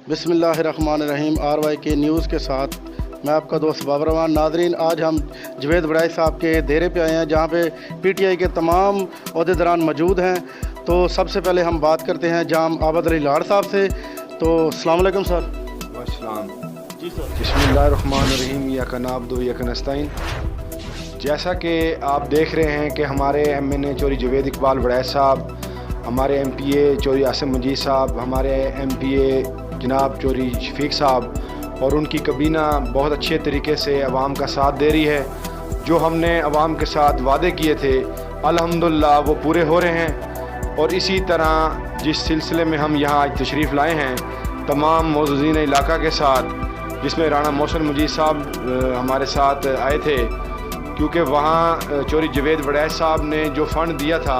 بسم اللہ الرحمن الرحیم RYK نیوز کے ساتھ میں آپ کا دوست بابر امان۔ ناظرین، آج ہم جوید وڑائی صاحب کے ڈیرے پہ آئے ہیں جہاں پہ PTI کے تمام عہدیداران موجود ہیں۔ تو سب سے پہلے ہم بات کرتے ہیں جام عابد علی لاڑ صاحب سے۔ تو السلام علیکم سر۔ السلام جی سر۔ بسم اللہ الرحمن الرحیم، یاک نعبد و یاک نستعین۔ جیسا کہ آپ دیکھ رہے ہیں کہ ہمارے MNA چوری جوید اقبال وڑائی صاحب، ہمارے MPA چوری عاصم مجید صاحب، ہمارے MPA جناب چوری شفیق صاحب اور ان کی کابینہ بہت اچھے طریقے سے عوام کا ساتھ دے رہی ہے۔ جو ہم نے عوام کے ساتھ وعدے کیے تھے الحمدللہ وہ پورے ہو رہے ہیں، اور اسی طرح جس سلسلے میں ہم یہاں آج تشریف لائے ہیں تمام معززین علاقہ کے ساتھ، جس میں رانا محسن مجید صاحب ہمارے ساتھ آئے تھے، کیونکہ وہاں چوری جوید وڑائی صاحب نے جو فنڈ دیا تھا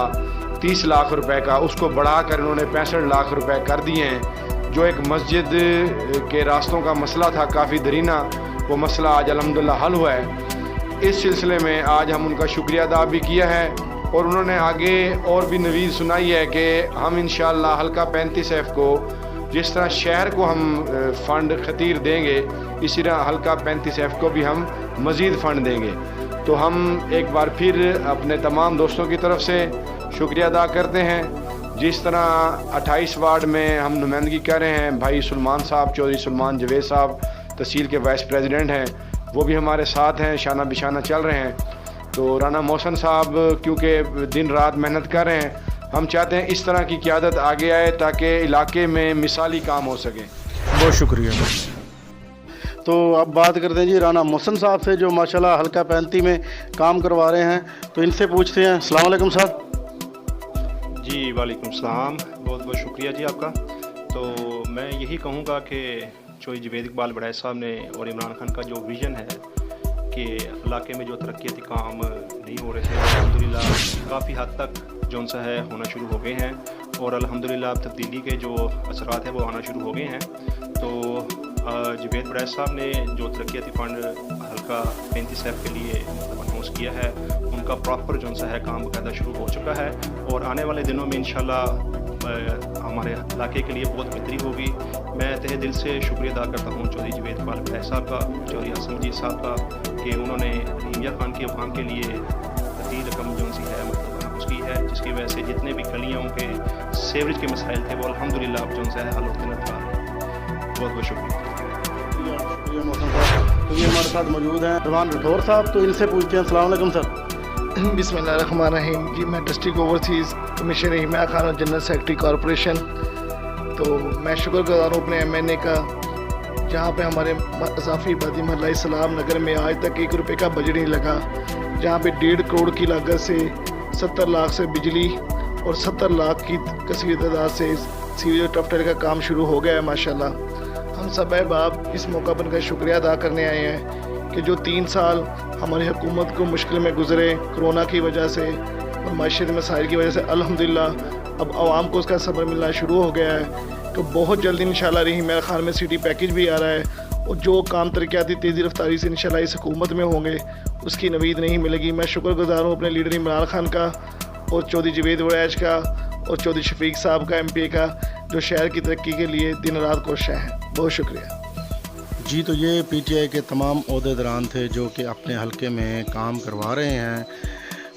30 لاکھ روپے کا، اس کو بڑھا کر انہوں نے 65 لاکھ روپے کر دیے ہیں۔ جو ایک مسجد کے راستوں کا مسئلہ تھا کافی درینہ، وہ مسئلہ آج الحمدللہ حل ہوا ہے۔ اس سلسلے میں آج ہم ان کا شکریہ ادا بھی کیا ہے، اور انہوں نے آگے اور بھی نوید سنائی ہے کہ ہم انشاءاللہ حلقہ 35F کو جس طرح شہر کو ہم فنڈ خطیر دیں گے، اسی طرح حلقہ 35F کو بھی ہم مزید فنڈ دیں گے۔ تو ہم ایک بار پھر اپنے تمام دوستوں کی طرف سے شکریہ ادا کرتے ہیں۔ جس طرح 28 وارڈ میں ہم نمائندگی کر رہے ہیں، بھائی سلمان صاحب چوری سلمان جوید صاحب تحصیل کے وائس پریزیڈنٹ ہیں، وہ بھی ہمارے ساتھ ہیں، شانہ بشانہ چل رہے ہیں۔ تو رانا محسن صاحب کیونکہ دن رات محنت کر رہے ہیں، ہم چاہتے ہیں اس طرح کی قیادت آگے آئے تاکہ علاقے میں مثالی کام ہو سکے۔ بہت شکریہ۔ تو اب بات کرتے ہیں جی رانا محسن صاحب سے، جو ماشاءاللہ حلقہ 35 میں کام کروا رہے ہیں۔ تو ان سے پوچھتے ہیں۔ السلام علیکم صاحب۔ جی وعلیکم السلام، بہت بہت شکریہ جی آپ کا۔ تو میں یہی کہوں گا کہ چوری جوید اقبال وڑائی صاحب نے اور عمران خان کا جو ویژن ہے کہ علاقے میں جو ترقیاتی کام نہیں ہو رہے تھے الحمدللہ کافی حد تک جو سا ہے ہونا شروع ہو گئے ہیں، اور الحمدللہ اب تبدیلی کے جو اثرات ہیں وہ آنا شروع ہو گئے ہیں۔ تو جوید وڑائی صاحب نے جو ترقیاتی فنڈ حلقہ 35F کے لیے اناؤنس کیا ہے، ان کا پراپر جو سا ہے کام باقاعدہ شروع ہو چکا ہے، اور آنے والے دنوں میں انشاءاللہ ہمارے علاقے کے لیے بہت بہتری ہوگی۔ میں تہہ دل سے شکریہ ادا کرتا ہوں چوری جوید اقبال وڑائی صاحب کا، چوری عاصم مجید صاحب کا، کہ انہوں نے رحیمیہ خان کے عوام کے لیے کثیر رقم جو سی ہے اس کی ہے، جس کی وجہ سے جتنے بھی گلیوں کے سیوریج کے مسائل تھے وہ الحمدللہ اب جو ہے حل ہوتے نظر آ رہے ہیں۔ بہت بہت شکریہ۔ شکریہ محسن صاحب۔ تو یہ ہمارے ساتھ موجود ہیں رضوان رٹھور صاحب۔ تو ان سے پوچھتے ہیں۔ السلام علیکم سر۔ بسم اللہ الرحمن الرحیم۔ جی میں district overseas commissioner Rahimia Khan اور جنرل سیکرٹری کارپوریشن۔ تو میں شکر گزار ہوں اپنے MNA کا، جہاں پہ ہمارے اضافی آبادی محلہ اسلام نگر میں آج تک 1 روپے کا بجٹ نہیں لگا، جہاں پہ 1.5 کروڑ کی لاگت سے 70 لاکھ سے بجلی اور 70 لاکھ کی کثیر تعداد سے سیوریج اور ٹف ٹائل کا کام شروع ہو گیا ہے ماشاءاللہ۔ ہم سب احباب اس موقع پر ان کا شکریہ ادا کرنے آئے ہیں کہ جو 3 سال ہماری حکومت کو مشکل میں گزرے کرونا کی وجہ سے اور معاشرتی مسائل کی وجہ سے، الحمدللہ اب عوام کو اس کا صبر ملنا شروع ہو گیا ہے۔ تو بہت جلد انشاءاللہ رحیمیہ خان میں سٹی پیکیج بھی آ رہا ہے، اور جو کام ترقیاتی تیزی رفتاری سے انشاءاللہ اس حکومت میں ہوں گے اس کی نوید نہیں ملے گی۔ میں شکر گزار ہوں اپنے لیڈر عمران خان کا، اور چودھری جوید وڑائی کا، اور چودھری شفیق صاحب کا MPA کا، جو شہر کی ترقی کے لیے دن رات کوشاں ہیں۔ بہت شکریہ جی۔ تو یہ PTI کے تمام عہدیداران تھے جو کہ اپنے حلقے میں کام کروا رہے ہیں۔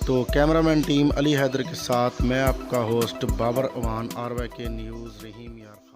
تو کیمرامین ٹیم علی حیدر کے ساتھ میں آپ کا ہوسٹ بابر امان، RYK نیوز، رحیم یار خان۔